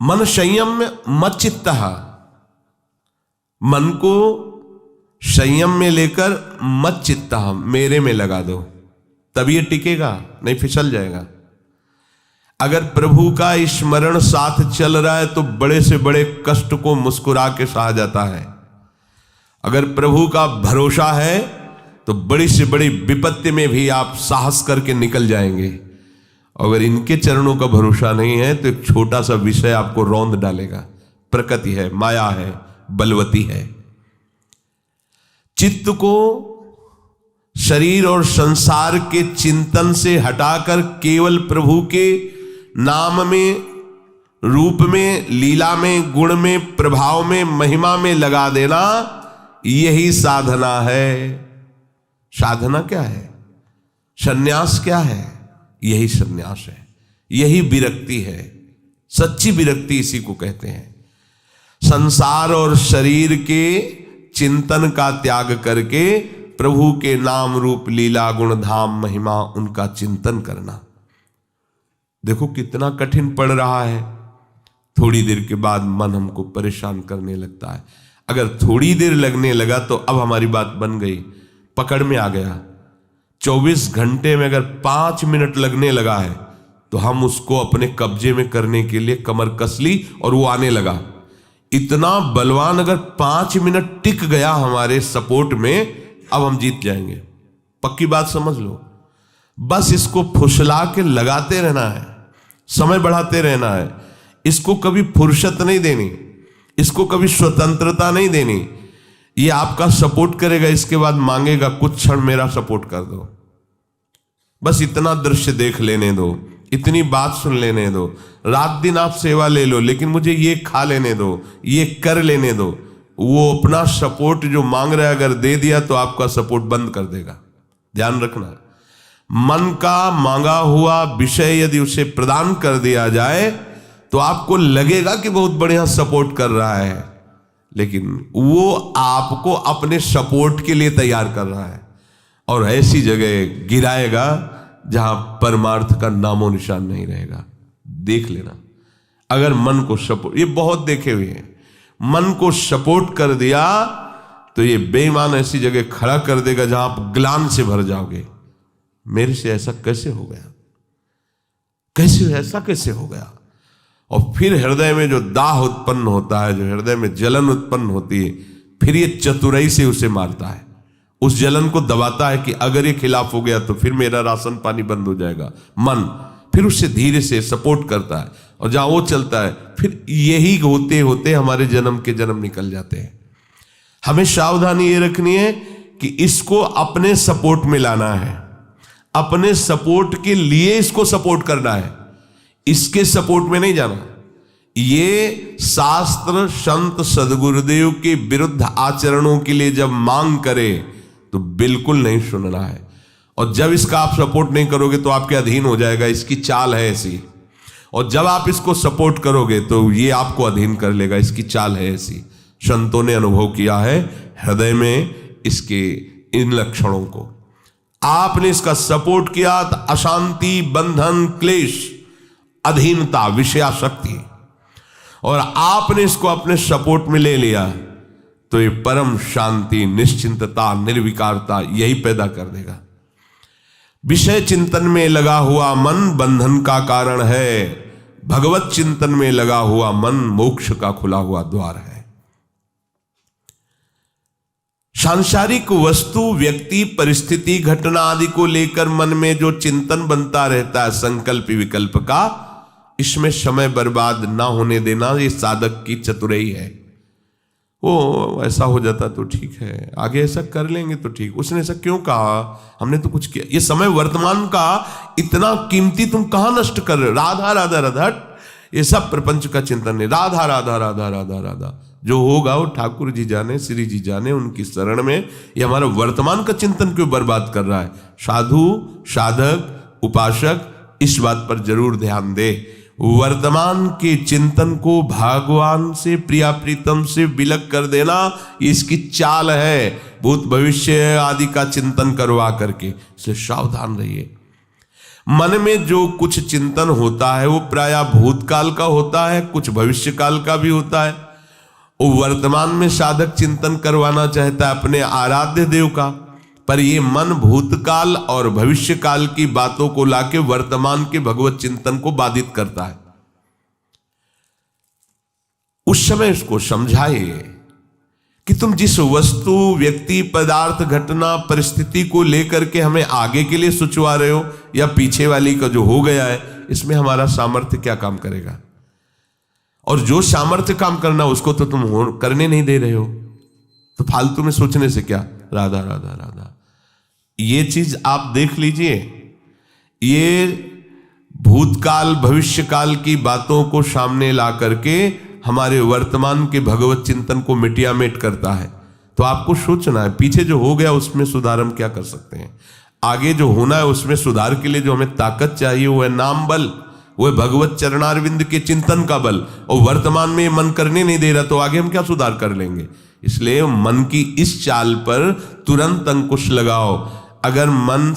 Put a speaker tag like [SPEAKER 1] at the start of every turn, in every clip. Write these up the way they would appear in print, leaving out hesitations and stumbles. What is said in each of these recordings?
[SPEAKER 1] मन संयम में मत चित्तः, मन को संयम में लेकर मत चित्तः, मेरे में लगा दो, तब ये टिकेगा, नहीं फिसल जाएगा। अगर प्रभु का स्मरण साथ चल रहा है तो बड़े से बड़े कष्ट को मुस्कुरा के सहा जाता है। अगर प्रभु का भरोसा है तो बड़ी से बड़ी विपत्ति में भी आप साहस करके निकल जाएंगे। अगर इनके चरणों का भरोसा नहीं है तो एक छोटा सा विषय आपको रौंद डालेगा। प्रकृति है, माया है, बलवती है। चित्त को शरीर और संसार के चिंतन से हटाकर केवल प्रभु के नाम में, रूप में, लीला में, गुण में, प्रभाव में, महिमा में लगा देना, यही साधना है। साधना क्या है? संन्यास क्या है? यही संन्यास है, यही विरक्ति है। सच्ची विरक्ति इसी को कहते हैं। संसार और शरीर के चिंतन का त्याग करके प्रभु के नाम, रूप, लीला, गुण, धाम, महिमा, उनका चिंतन करना। देखो कितना कठिन पड़ रहा है। थोड़ी देर के बाद मन हमको परेशान करने लगता है। अगर थोड़ी देर लगने लगा तो अब हमारी बात बन गई, पकड़ में आ गया। 24 घंटे में अगर 5 मिनट लगने लगा है तो हम उसको अपने कब्जे में करने के लिए कमर कस ली और वो आने लगा। इतना बलवान अगर 5 मिनट टिक गया हमारे सपोर्ट में, अब हम जीत जाएंगे। पक्की बात समझ लो। बस इसको फुसला के लगाते रहना है, समय बढ़ाते रहना है। इसको कभी फुर्सत नहीं देनी, इसको कभी स्वतंत्रता नहीं देनी। ये आपका सपोर्ट करेगा, इसके बाद मांगेगा कुछ क्षण मेरा सपोर्ट कर दो। बस इतना दृश्य देख लेने दो, इतनी बात सुन लेने दो, रात दिन आप सेवा ले लो, लेकिन मुझे ये खा लेने दो, ये कर लेने दो। वो अपना सपोर्ट जो मांग रहा है अगर दे दिया तो आपका सपोर्ट बंद कर देगा। ध्यान रखना। मन का मांगा हुआ विषय यदि उसे प्रदान कर दिया जाए तो आपको लगेगा कि बहुत बढ़िया सपोर्ट कर रहा है, लेकिन वो आपको अपने सपोर्ट के लिए तैयार कर रहा है और ऐसी जगह गिराएगा जहां परमार्थ का नामो निशान नहीं रहेगा। देख लेना। अगर मन को सपोर्ट, ये बहुत देखे हुए हैं, मन को सपोर्ट कर दिया तो ये बेईमान ऐसी जगह खड़ा कर देगा जहां आप ग्लानि से भर जाओगे। मेरे से ऐसा कैसे हो गया, कैसे ऐसा कैसे हो गया। और फिर हृदय में जो दाह उत्पन्न होता है, जो हृदय में जलन उत्पन्न होती है, फिर ये चतुराई से उसे मारता है, उस जलन को दबाता है कि अगर ये खिलाफ हो गया तो फिर मेरा राशन पानी बंद हो जाएगा। मन फिर उससे धीरे से सपोर्ट करता है और जहां वो चलता है फिर यही होते होते हमारे जन्म के जन्म निकल जाते हैं। हमें सावधानी ये रखनी है कि इसको अपने सपोर्ट में लाना है, अपने सपोर्ट के लिए इसको सपोर्ट करना है, इसके सपोर्ट में नहीं जाना। ये शास्त्र, संत, सदगुरुदेव के विरुद्ध आचरणों के लिए जब मांग करे तो बिल्कुल नहीं सुनना है। और जब इसका आप सपोर्ट नहीं करोगे तो आपके अधीन हो जाएगा। इसकी चाल है ऐसी। और जब आप इसको सपोर्ट करोगे तो ये आपको अधीन कर लेगा। इसकी चाल है ऐसी। संतों ने अनुभव किया है हृदय में इसके इन लक्षणों को। आपने इसका सपोर्ट किया तो अशांति, बंधन, क्लेश, अधीनता, विषयाशक्ति, और आपने इसको अपने सपोर्ट में ले लिया तो ये परम शांति, निश्चिंतता, निर्विकारता यही पैदा कर देगा। विषय चिंतन में लगा हुआ मन बंधन का कारण है, भगवत चिंतन में लगा हुआ मन मोक्ष का खुला हुआ द्वार है। सांसारिक वस्तु, व्यक्ति, परिस्थिति, घटना आदि को लेकर मन में जो चिंतन बनता रहता है संकल्प विकल्प का, इसमें समय बर्बाद ना होने देना ये साधक की चतुराई है। वो ऐसा हो जाता तो ठीक है, आगे ऐसा कर लेंगे तो ठीक, उसने ऐसा क्यों कहा, हमने तो कुछ किया। ये समय वर्तमान का इतना कीमती तुम कहां नष्ट कर रहे हो। राधा राधा राधा, ये सब प्रपंच का चिंतन है। राधा राधा राधा राधा राधा, जो होगा वो ठाकुर जी जाने, श्री जी जाने, उनकी शरण में। ये हमारा वर्तमान का चिंतन क्यों बर्बाद कर रहा है। साधु, साधक, उपासक इस बात पर जरूर ध्यान दे। वर्तमान के चिंतन को भगवान से, प्रिया प्रीतम से विलग कर देना, ये इसकी चाल है। भूत भविष्य आदि का चिंतन करवा करके, इसलिए सावधान रहिए। मन में जो कुछ चिंतन होता है वो प्रायः भूतकाल का होता है, कुछ भविष्य काल का भी होता है। वो वर्तमान में साधक चिंतन करवाना चाहता है अपने आराध्य देव का, पर ये मन भूतकाल और भविष्य काल की बातों को लाके वर्तमान के भगवत चिंतन को बाधित करता है। उस समय इसको समझाइए कि तुम जिस वस्तु, व्यक्ति, पदार्थ, घटना, परिस्थिति को लेकर के हमें आगे के लिए सोचवा रहे हो या पीछे वाली का जो हो गया है, इसमें हमारा सामर्थ्य क्या काम करेगा? और जो सामर्थ्य काम करना उसको तो तुम करने नहीं दे रहे हो, तो फालतू में सोचने से क्या? राधा राधा राधा। ये चीज आप देख लीजिए, ये भूतकाल भविष्यकाल की बातों को सामने ला करके हमारे वर्तमान के भगवत चिंतन को मिटियामेट करता है। तो आपको सोचना है पीछे जो हो गया उसमें सुधार हम क्या कर सकते हैं, आगे जो होना है उसमें सुधार के लिए जो हमें ताकत चाहिए वो है नाम बल, वो है भगवत चरणारविंद के चिंतन का बल। और वर्तमान में मन करने नहीं दे रहा तो आगे हम क्या सुधार कर लेंगे? इसलिए मन की इस चाल पर तुरंत अंकुश लगाओ। अगर मन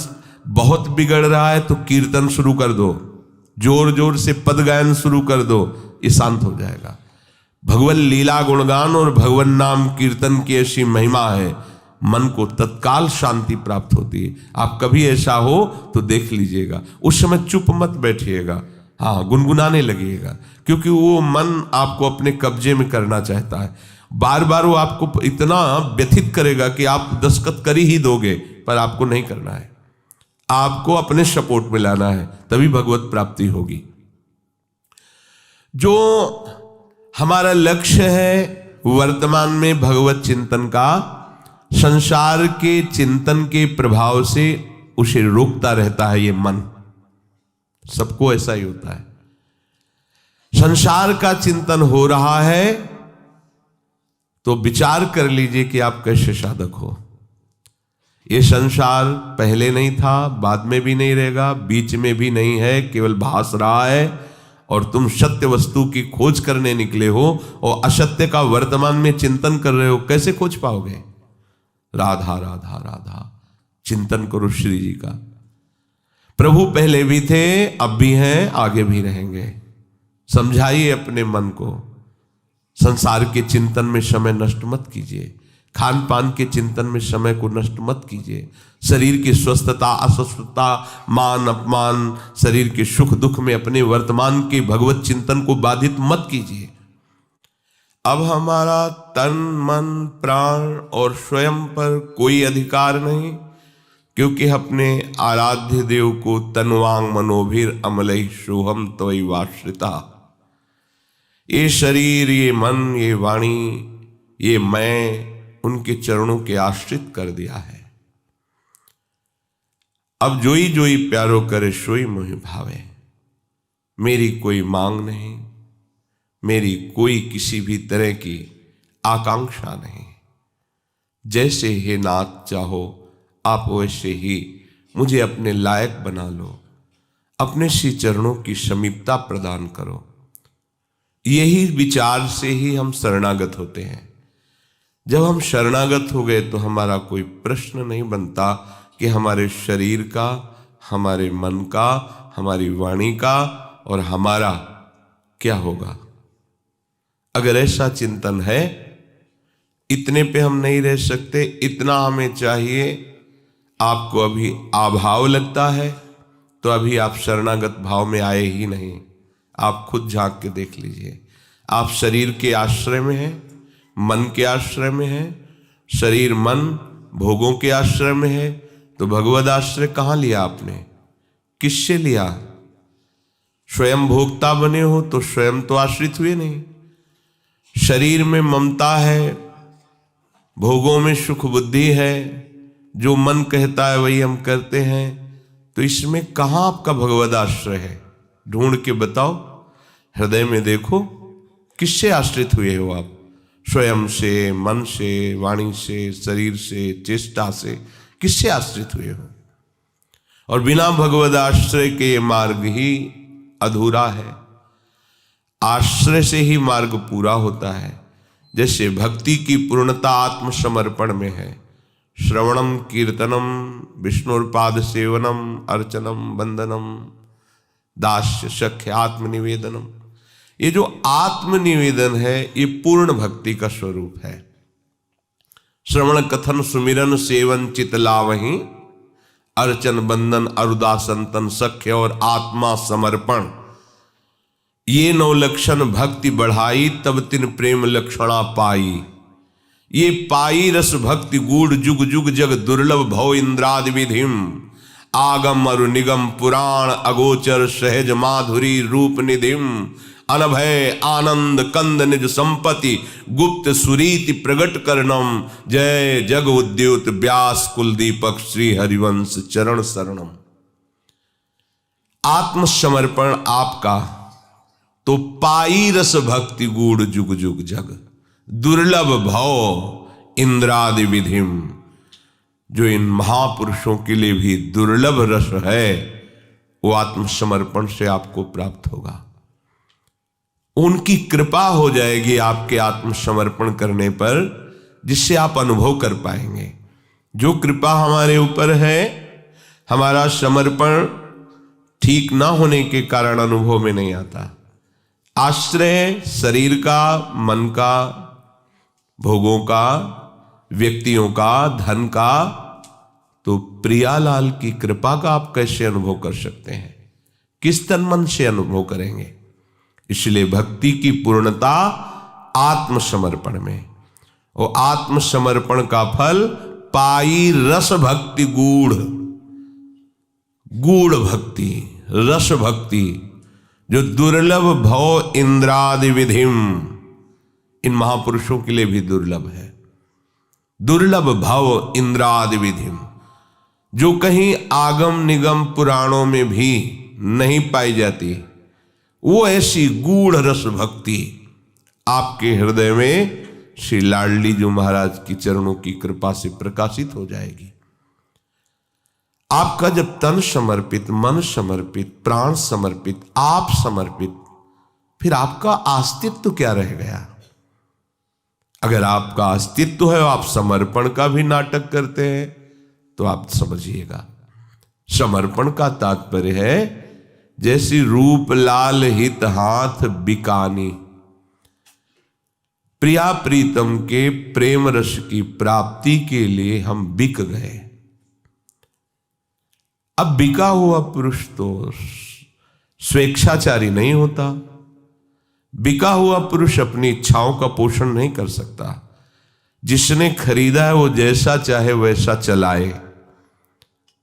[SPEAKER 1] बहुत बिगड़ रहा है तो कीर्तन शुरू कर दो, जोर जोर से पद गायन शुरू कर दो, ये शांत हो जाएगा। भगवत लीला गुणगान और भगवान नाम कीर्तन की ऐसी महिमा है, मन को तत्काल शांति प्राप्त होती है। आप कभी ऐसा हो तो देख लीजिएगा, उस समय चुप मत बैठिएगा, हाँ गुनगुनाने लगिएगा, क्योंकि वो मन आपको अपने कब्जे में करना चाहता है। बार बार वो आपको इतना व्यथित करेगा कि आप दस्तखत कर ही दोगे, पर आपको नहीं करना है, आपको अपने सपोर्ट में लाना है, तभी भगवत प्राप्ति होगी। जो हमारा लक्ष्य है वर्तमान में भगवत चिंतन का, संसार के चिंतन के प्रभाव से उसे रोकता रहता है ये मन। सबको ऐसा ही होता है, संसार का चिंतन हो रहा है तो विचार कर लीजिए कि आप कैसे साधक हो। ये संसार पहले नहीं था, बाद में भी नहीं रहेगा, बीच में भी नहीं है, केवल भास रहा है। और तुम सत्य वस्तु की खोज करने निकले हो और असत्य का वर्तमान में चिंतन कर रहे हो, कैसे खोज पाओगे? राधा राधा राधा चिंतन करो श्री जी का। प्रभु पहले भी थे, अब भी हैं, आगे भी रहेंगे। समझाइए अपने मन को, संसार के चिंतन में समय नष्ट मत कीजिए, खान पान के चिंतन में समय को नष्ट मत कीजिए, शरीर की स्वस्थता अस्वस्थता, मान अपमान, शरीर के सुख दुख में अपने वर्तमान के भगवत चिंतन को बाधित मत कीजिए। अब हमारा तन मन प्राण और स्वयं पर कोई अधिकार नहीं, क्योंकि अपने आराध्य देव को तनवांग मनोभिर अमलई सोहम त्वयि वाश्रिता। ये शरीर, ये मन, ये वाणी, ये मैं उनके चरणों के आश्रित कर दिया है। अब जोई जोई प्यारो करे सोई मोहि भावे। मेरी कोई मांग नहीं, मेरी कोई किसी भी तरह की आकांक्षा नहीं। जैसे हे नाथ चाहो आप वैसे ही मुझे अपने लायक बना लो, अपने श्री चरणों की समीपता प्रदान करो। यही विचार से ही हम शरणागत होते हैं। जब हम शरणागत हो गए तो हमारा कोई प्रश्न नहीं बनता कि हमारे शरीर का, हमारे मन का, हमारी वाणी का और हमारा क्या होगा। अगर ऐसा चिंतन है, इतने पे हम नहीं रह सकते, इतना हमें चाहिए। आपको अभी अभाव लगता है तो अभी आप शरणागत भाव में आए ही नहीं। आप खुद झांक के देख लीजिए, आप शरीर के आश्रय में हैं, मन के आश्रय में है, शरीर मन भोगों के आश्रय में है, तो भगवद आश्रय कहाँ लिया आपने, किससे लिया? स्वयं भोक्ता बने हो तो स्वयं तो आश्रित हुए नहीं। शरीर में ममता है, भोगों में सुख बुद्धि है, जो मन कहता है वही हम करते हैं, तो इसमें कहाँ आपका भगवद आश्रय है? ढूंढ के बताओ, हृदय में देखो, किससे आश्रित हुए हो आप? स्वयं से, मन से, वाणी से, शरीर से, चेष्टा से, किससे आश्रित हुए हो? और बिना भगवद आश्रय के ये मार्ग ही अधूरा है। आश्रय से ही मार्ग पूरा होता है। जैसे भक्ति की पूर्णता आत्मसमर्पण में है, श्रवणम कीर्तनम विष्णुर्पाद सेवनम अर्चनम वंदनम दास्य सख्य आत्मनिवेदनम। ये जो आत्मनिवेदन है ये पूर्ण भक्ति का स्वरूप है। श्रवण कथन सुमिरन सेवन चित लावहीं, अर्चन बंदन अरुदासंतन सख्य और आत्मा समर्पण, ये 9 लक्षण भक्ति बढ़ाई तब तिन प्रेम लक्षणा पाई। ये पाई रस भक्ति गूढ़ जुग जुग जग दुर्लभ भव इंद्रादि विधिम, आगम अरु निगम पुराण अगोचर सहज माधुरी रूप निधिम, अनभय आनंद कंद निज संपत्ति गुप्त सुरीति प्रगट करनम, जय जग उद्योत व्यास कुलदीपक श्री हरिवंश चरण शरणम। आत्मसमर्पण आपका तो पाई रस भक्ति गूढ़ जुग जुग जग दुर्लभ भव इंद्रादि विधिम, जो इन महापुरुषों के लिए भी दुर्लभ रस है वो आत्मसमर्पण से आपको प्राप्त होगा। उनकी कृपा हो जाएगी आपके आत्मसमर्पण करने पर, जिससे आप अनुभव कर पाएंगे। जो कृपा हमारे ऊपर है, हमारा समर्पण ठीक ना होने के कारण अनुभव में नहीं आता। आश्रय शरीर का, मन का, भोगों का, व्यक्तियों का, धन का, तो प्रियालाल की कृपा का आप कैसे अनुभव कर सकते हैं? किस तन मन से अनुभव करेंगे? इसलिए भक्ति की पूर्णता आत्मसमर्पण में। और आत्मसमर्पण का फल पाई रस भक्ति गूढ़, गूढ़ भक्ति, रस भक्ति, जो दुर्लभ भव इंद्रादि विधिम, इन महापुरुषों के लिए भी दुर्लभ है। दुर्लभ भव इंद्रादि विधिम, जो कहीं आगम निगम पुराणों में भी नहीं पाई जाती, वो ऐसी गूढ़ रस भक्ति आपके हृदय में श्री लाडली जो महाराज की चरणों की कृपा से प्रकाशित हो जाएगी। आपका जब तन समर्पित, मन समर्पित, प्राण समर्पित, आप समर्पित, फिर आपका अस्तित्व क्या रह गया? अगर आपका अस्तित्व है, आप समर्पण का भी नाटक करते हैं, तो आप समझिएगा समर्पण का तात्पर्य है जैसी रूप लाल हित हाथ बिकानी, प्रिया प्रीतम के प्रेम रस की प्राप्ति के लिए हम बिक गए। अब बिका हुआ पुरुष तो स्वेच्छाचारी नहीं होता। बिका हुआ पुरुष अपनी इच्छाओं का पोषण नहीं कर सकता। जिसने खरीदा है वो जैसा चाहे वैसा चलाए।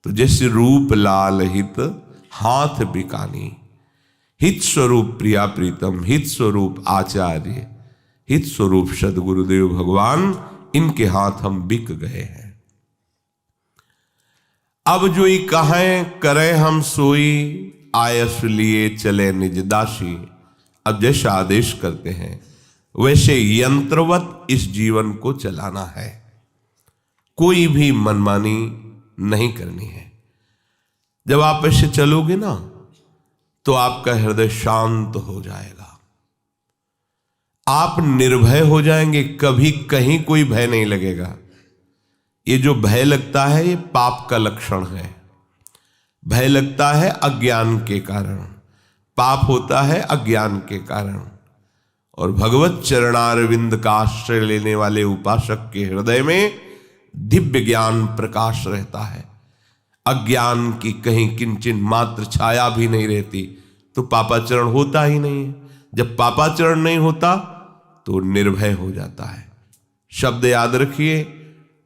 [SPEAKER 1] तो जैसे रूप लाल हित हाथ बिकानी, हित स्वरूप प्रिया प्रीतम, हित स्वरूप आचार्य, हित स्वरूप सदगुरुदेव भगवान, इनके हाथ हम बिक गए हैं। अब जो ही कहें करें हम सोई, आयस लिए चले निज दासी। अब जैसा आदेश करते हैं वैसे यंत्रवत इस जीवन को चलाना है। कोई भी मनमानी नहीं करनी है। जब आप ऐसे चलोगे ना तो आपका हृदय शांत हो जाएगा। आप निर्भय हो जाएंगे, कभी कहीं कोई भय नहीं लगेगा। ये जो भय लगता है ये पाप का लक्षण है। भय लगता है अज्ञान के कारण, पाप होता है अज्ञान के कारण। और भगवत चरणारविंद का आश्रय लेने वाले उपासक के हृदय में दिव्य ज्ञान प्रकाश रहता है। अज्ञान की कहीं किंचिन मात्र छाया भी नहीं रहती, तो पापाचरण होता ही नहीं है। जब पापाचरण नहीं होता तो निर्भय हो जाता है। शब्द याद रखिए,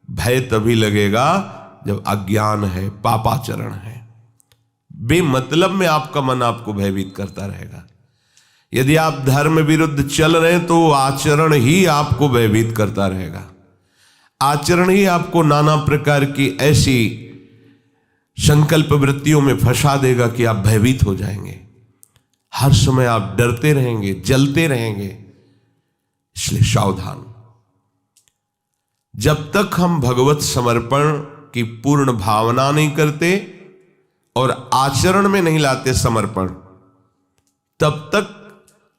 [SPEAKER 1] भय तभी लगेगा जब अज्ञान है, पापाचरण है। बेमतलब में आपका मन आपको भयभीत करता रहेगा। यदि आप धर्म विरुद्ध चल रहे हैं तो आचरण ही आपको भयभीत करता रहेगा। आचरण ही आपको नाना प्रकार की ऐसी संकल्प वृत्तियों में फंसा देगा कि आप भयभीत हो जाएंगे। हर समय आप डरते रहेंगे, जलते रहेंगे। इसलिए सावधान। जब तक हम भगवत समर्पण की पूर्ण भावना नहीं करते और आचरण में नहीं लाते समर्पण, तब तक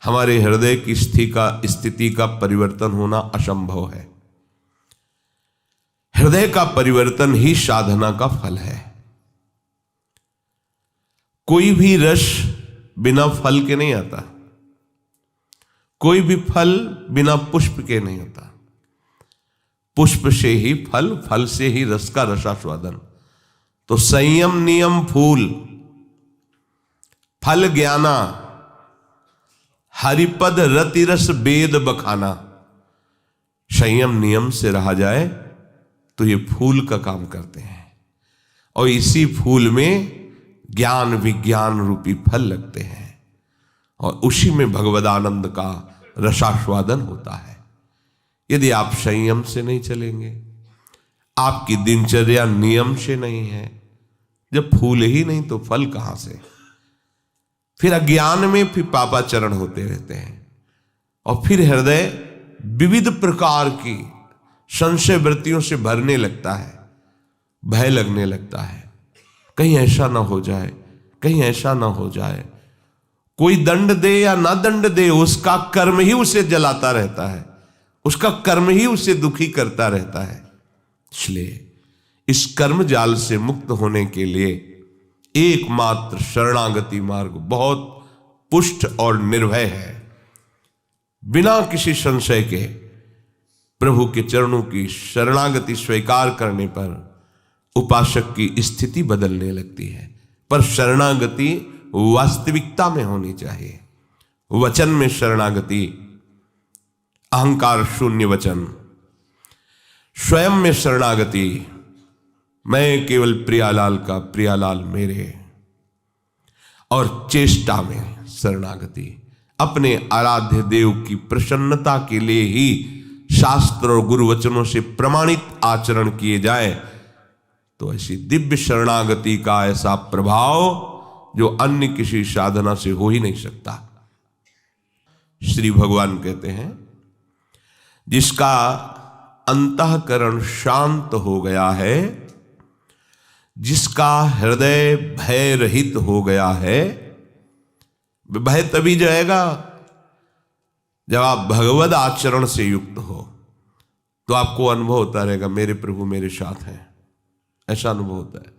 [SPEAKER 1] हमारे हृदय की स्थिति का परिवर्तन होना असंभव है। हृदय का परिवर्तन ही साधना का फल है। कोई भी रस बिना फल के नहीं आता, कोई भी फल बिना पुष्प के नहीं आता। पुष्प से ही फल, फल से ही रस का रसास्वादन। तो संयम नियम फूल, फल ज्ञाना, हरिपद रति रस वेद बखाना। संयम नियम से रहा जाए तो ये फूल का काम करते हैं, और इसी फूल में ज्ञान विज्ञान रूपी फल लगते हैं, और उसी में भगवदानंद का रसास्वादन होता है। यदि आप संयम से नहीं चलेंगे, आपकी दिनचर्या नियम से नहीं है, जब फूल ही नहीं तो फल कहां से। फिर अज्ञान में फिर पापाचरण होते रहते हैं, और फिर हृदय विविध प्रकार की संशय वृत्तियों से भरने लगता है, भय लगने लगता है। कहीं ऐसा ना हो जाए, कहीं ऐसा ना हो जाए। कोई दंड दे या ना दंड दे, उसका कर्म ही उसे जलाता रहता है, उसका कर्म ही उसे दुखी करता रहता है। इसलिए इस कर्म जाल से मुक्त होने के लिए एकमात्र शरणागति मार्ग बहुत पुष्ट और निर्भय है। बिना किसी संशय के प्रभु के चरणों की शरणागति स्वीकार करने पर उपासक की स्थिति बदलने लगती है। पर शरणागति वास्तविकता में होनी चाहिए। वचन में शरणागति, अहंकार शून्य वचन। स्वयं में शरणागति, मैं केवल प्रियालाल का, प्रियालाल मेरे। और चेष्टा में शरणागति, अपने आराध्य देव की प्रसन्नता के लिए ही शास्त्र और गुरु वचनों से प्रमाणित आचरण किए जाए तो ऐसी दिव्य शरणागति का ऐसा प्रभाव जो अन्य किसी साधना से हो ही नहीं सकता। श्री भगवान कहते हैं, जिसका अंतःकरण शांत हो गया है, जिसका हृदय भय रहित हो गया है। भय तभी जाएगा जब आप भगवद आचरण से युक्त हो, तो आपको अनुभव होता रहेगा मेरे प्रभु मेरे साथ हैं, ऐसा अनुभव होता है।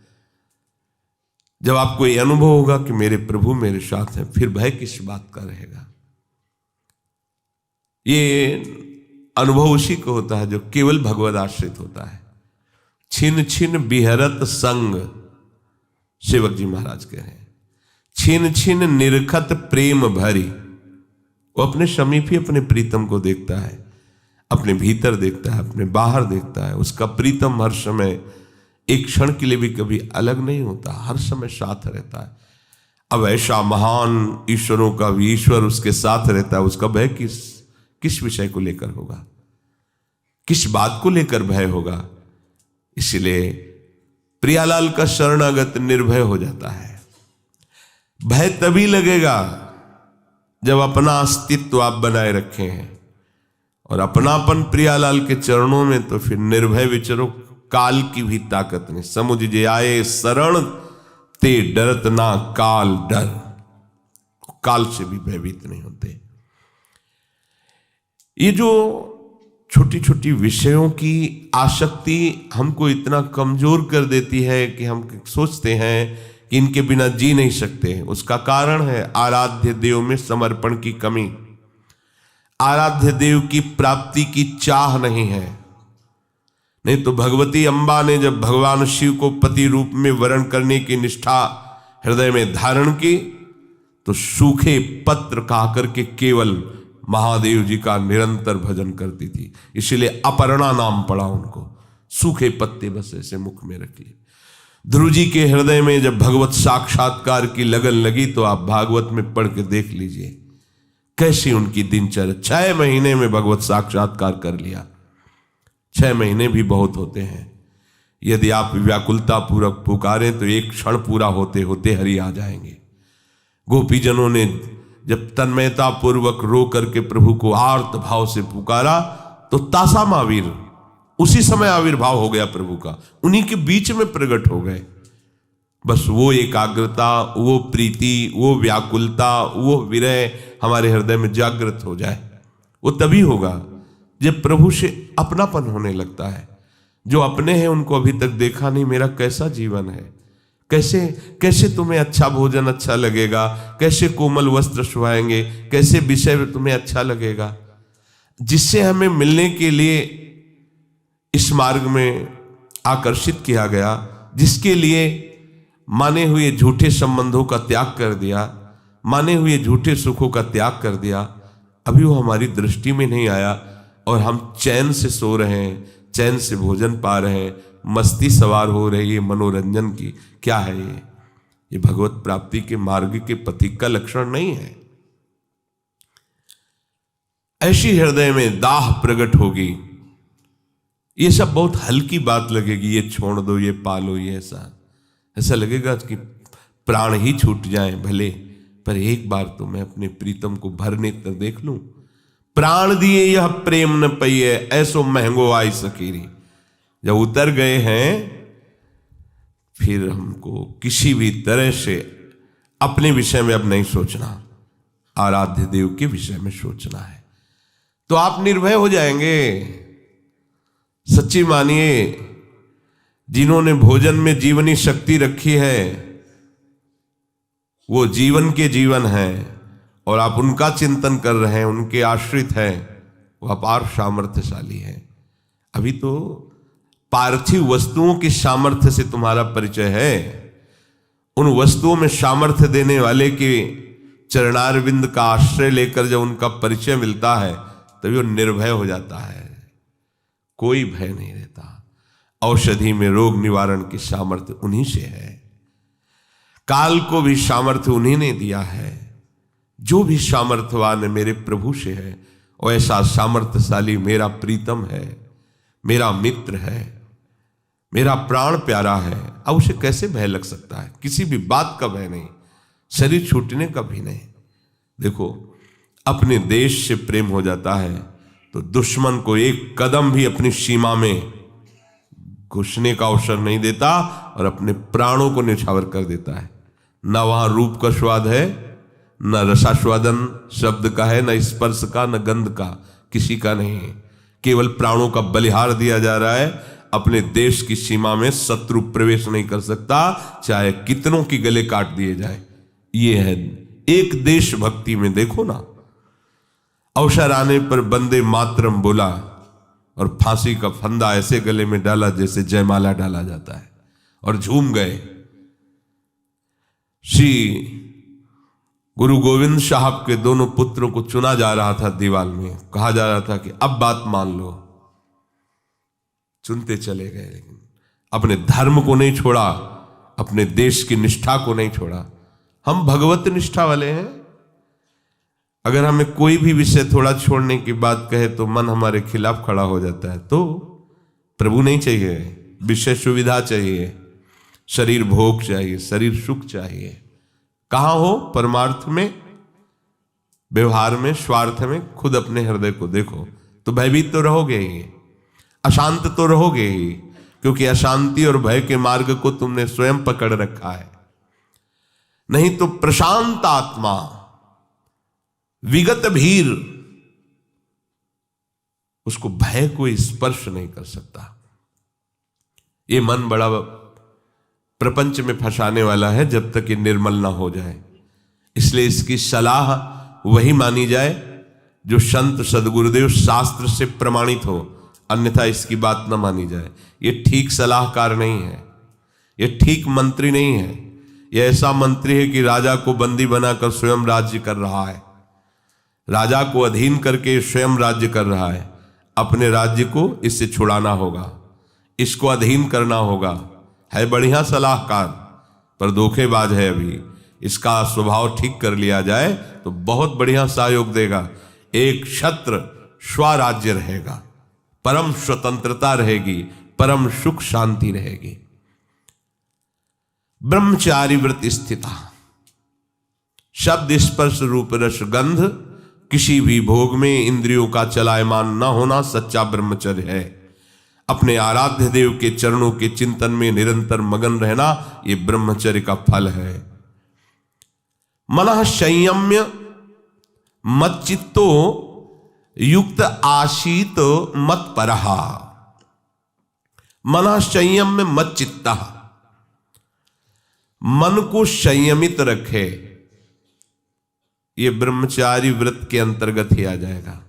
[SPEAKER 1] जब आपको यह अनुभव होगा कि मेरे प्रभु मेरे साथ हैं, फिर भय किस बात का रहेगा। ये अनुभव उसी को होता है जो केवल भगवद आश्रित होता है। छिन छिन बिहरत संग, सेवक जी महाराज कह रहे हैं, छिन छिन निरखत प्रेम भरी। वो अपने समीप ही अपने प्रीतम को देखता है, अपने भीतर देखता है, अपने बाहर देखता है। उसका प्रीतम हर समय एक क्षण के लिए भी कभी अलग नहीं होता, हर समय साथ रहता है। अब ऐसा महान ईश्वरों का भी ईश्वर उसके साथ रहता है, उसका भय किस विषय को लेकर होगा, किस बात को लेकर भय होगा। इसलिए प्रियालाल का शरणागत निर्भय हो जाता है। भय तभी लगेगा जब अपना अस्तित्व आप बनाए रखे हैं और अपनापन प्रियालाल के चरणों में, तो फिर निर्भय विचरो, काल की भी ताकत नहीं। समुझ जे आए शरण ते डरत ना काल डर, काल से भी भयभीत नहीं होते। ये जो छोटी छोटी विषयों की आसक्ति हमको इतना कमजोर कर देती है कि हम सोचते हैं कि इनके बिना जी नहीं सकते। उसका कारण है आराध्य देव में समर्पण की कमी, आराध्य देव की प्राप्ति की चाह नहीं है। नहीं तो भगवती अम्बा ने जब भगवान शिव को पति रूप में वरण करने की निष्ठा हृदय में धारण की, तो सूखे पत्र खाकर के केवल महादेव जी का निरंतर भजन करती थी। इसलिए अपर्णा नाम पड़ा उनको। सूखे पत्ते बस ऐसे मुख में रख लिए। ध्रुव जी के हृदय में जब भगवत साक्षात्कार की लगन लगी, तो आप भागवत में पढ़ के देख लीजिए कैसी उनकी दिनचर्या। 6 महीने में भगवत साक्षात्कार कर लिया। 6 महीने भी बहुत होते हैं। यदि आप व्याकुलता पूर्वक पुकारें तो एक क्षण पूरा होते होते हरि आ जाएंगे। गोपीजनों ने जब तन्मयता पूर्वक रो करके प्रभु को आर्त भाव से पुकारा, तो तासा महावीर उसी समय आविर्भाव हो गया प्रभु का, उन्हीं के बीच में प्रकट हो गए। बस वो एकाग्रता, वो प्रीति, वो व्याकुलता, वो विरह हमारे हृदय में जागृत हो जाए। वो तभी होगा जब प्रभु से अपनापन होने लगता है। जो अपने हैं उनको अभी तक देखा नहीं, मेरा कैसा जीवन है, कैसे कैसे तुम्हें अच्छा भोजन अच्छा लगेगा, कैसे कोमल वस्त्र सुहाएंगे, कैसे विषय तुम्हें अच्छा लगेगा, जिससे हमें मिलने के लिए इस मार्ग में आकर्षित किया गया, जिसके लिए माने हुए झूठे संबंधों का त्याग कर दिया, माने हुए झूठे सुखों का त्याग कर दिया, अभी वो हमारी दृष्टि में नहीं आया और हम चैन से सो रहे हैं, चैन से भोजन पा रहे हैं, मस्ती सवार हो रही है मनोरंजन की। क्या है ये भगवत प्राप्ति के मार्ग के पथिक का लक्षण नहीं है। ऐसी हृदय में दाह प्रकट होगी, ये सब बहुत हल्की बात लगेगी, ये छोड़ दो, ये पालो, ये ऐसा लगेगा कि प्राण ही छूट जाए भले, पर एक बार तो मैं अपने प्रीतम को भर नेत्र देख लूं। प्राण दिए यह प्रेम न पइए, ऐसो महंगो आई सकीरी। जब उतर गए हैं फिर हमको किसी भी तरह से अपने विषय में अब नहीं सोचना, आराध्य देव के विषय में सोचना है, तो आप निर्भय हो जाएंगे। सच्ची मानिए, जिन्होंने भोजन में जीवनी शक्ति रखी है वो जीवन के जीवन है, और आप उनका चिंतन कर रहे हैं, उनके आश्रित हैं, वो अपार सामर्थ्यशाली है। अभी तो पार्थिव वस्तुओं की सामर्थ्य से तुम्हारा परिचय है, उन वस्तुओं में सामर्थ्य देने वाले के चरणारविंद का आश्रय लेकर जब उनका परिचय मिलता है तभी वो निर्भय हो जाता है, कोई भय नहीं रहता। औषधि में रोग निवारण की सामर्थ्य उन्हीं से है, काल को भी सामर्थ्य उन्हीं ने दिया है। जो भी सामर्थ्यवान मेरे प्रभु से है, वैसा सामर्थ्यशाली मेरा प्रीतम है, मेरा मित्र है, मेरा प्राण प्यारा है। अब उसे कैसे भय लग सकता है? किसी भी बात का भय नहीं, शरीर छूटने का भी नहीं। देखो, अपने देश से प्रेम हो जाता है तो दुश्मन को एक कदम भी अपनी सीमा में घुसने का अवसर नहीं देता और अपने प्राणों को न्यौछावर कर देता है। न वहां रूप का स्वाद है, न रसास्वादन शब्द का है, न स्पर्श का, न गंध का, किसी का नहीं है। केवल प्राणों का बलिहार दिया जा रहा है। अपने देश की सीमा में शत्रु प्रवेश नहीं कर सकता, चाहे कितनों की गले काट दिए जाए। ये है एक देशभक्ति में। देखो ना, अवसर आने पर वंदे मातरम बोला और फांसी का फंदा ऐसे गले में डाला जैसे जयमाला डाला जाता है, और झूम गए। श्री गुरु गोविंद साहब के दोनों पुत्रों को चुना जा रहा था दीवाल में, कहा जा रहा था कि अब बात मान लो। चुनते चले गए, लेकिन अपने धर्म को नहीं छोड़ा, अपने देश की निष्ठा को नहीं छोड़ा। हम भगवत निष्ठा वाले हैं। अगर हमें कोई भी विषय थोड़ा छोड़ने की बात कहे तो मन हमारे खिलाफ खड़ा हो जाता है। तो प्रभु नहीं चाहिए, विषय सुविधा चाहिए, शरीर भोग चाहिए, शरीर सुख चाहिए। कहाँ हो? परमार्थ में, व्यवहार में, स्वार्थ में। खुद अपने हृदय को देखो तो भयभीत तो रहोगे ही, अशांत तो रहोगे ही, क्योंकि अशांति और भय के मार्ग को तुमने स्वयं पकड़ रखा है। नहीं तो प्रशांत आत्मा, विगत भीर, उसको भय कोई स्पर्श नहीं कर सकता। ये मन बड़ा प्रपंच में फंसाने वाला है जब तक ये निर्मल ना हो जाए। इसलिए इसकी सलाह वही मानी जाए जो संत सदगुरुदेव शास्त्र से प्रमाणित हो, अन्यथा इसकी बात न मानी जाए। ये ठीक सलाहकार नहीं है, ये ठीक मंत्री नहीं है। ये ऐसा मंत्री है कि राजा को बंदी बनाकर स्वयं राज्य कर रहा है, राजा को अधीन करके स्वयं राज्य कर रहा है। अपने राज्य को इससे छुड़ाना होगा, इसको अधीन करना होगा। है बढ़िया सलाहकार पर धोखेबाज है। अभी इसका स्वभाव ठीक कर लिया जाए तो बहुत बढ़िया सहयोग देगा। एक क्षत्र स्वराज्य रहेगा, परम स्वतंत्रता रहेगी, परम सुख शांति रहेगी। ब्रह्मचारी व्रत स्थिता, शब्द स्पर्श रूप रस गंध, किसी भी भोग में इंद्रियों का चलायमान न होना सच्चा ब्रह्मचर्य है। अपने आराध्य देव के चरणों के चिंतन में निरंतर मगन रहना, ये ब्रह्मचर्य का फल है। मनः संयम्य मच्चित्तो युक्त आशीत मत परहा, मना संयम में मत चित्ता, मन को संयमित रखे। ये ब्रह्मचारी व्रत के अंतर्गत ही आ जाएगा।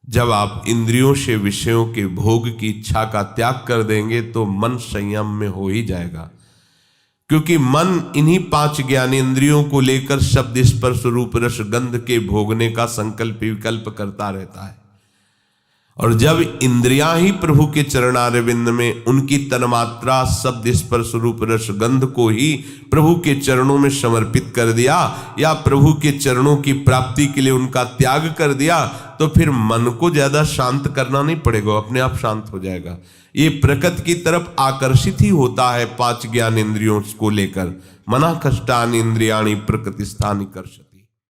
[SPEAKER 1] जब आप इंद्रियों से विषयों के भोग की इच्छा का त्याग कर देंगे तो मन संयम में हो ही जाएगा, क्योंकि मन इन्हीं 5 ज्ञानेंद्रियों को लेकर शब्द स्पर्श रूप रस गंध के भोगने का संकल्प विकल्प करता रहता है। और जब इंद्रियां ही प्रभु के चरणारविंद में उनकी तन्मात्रा शब्द स्पर्श रूप रस गंध को ही प्रभु के चरणों में समर्पित कर दिया या प्रभु के चरणों की प्राप्ति के लिए उनका त्याग कर दिया, तो फिर मन को ज्यादा शांत करना नहीं पड़ेगा, अपने आप शांत हो जाएगा। ये प्रकृति की तरफ आकर्षित ही होता है 5 ज्ञानेंद्रियों को लेकर। मना कष्टानि इंद्रियाणि प्रकृति स्थानि कर्षति।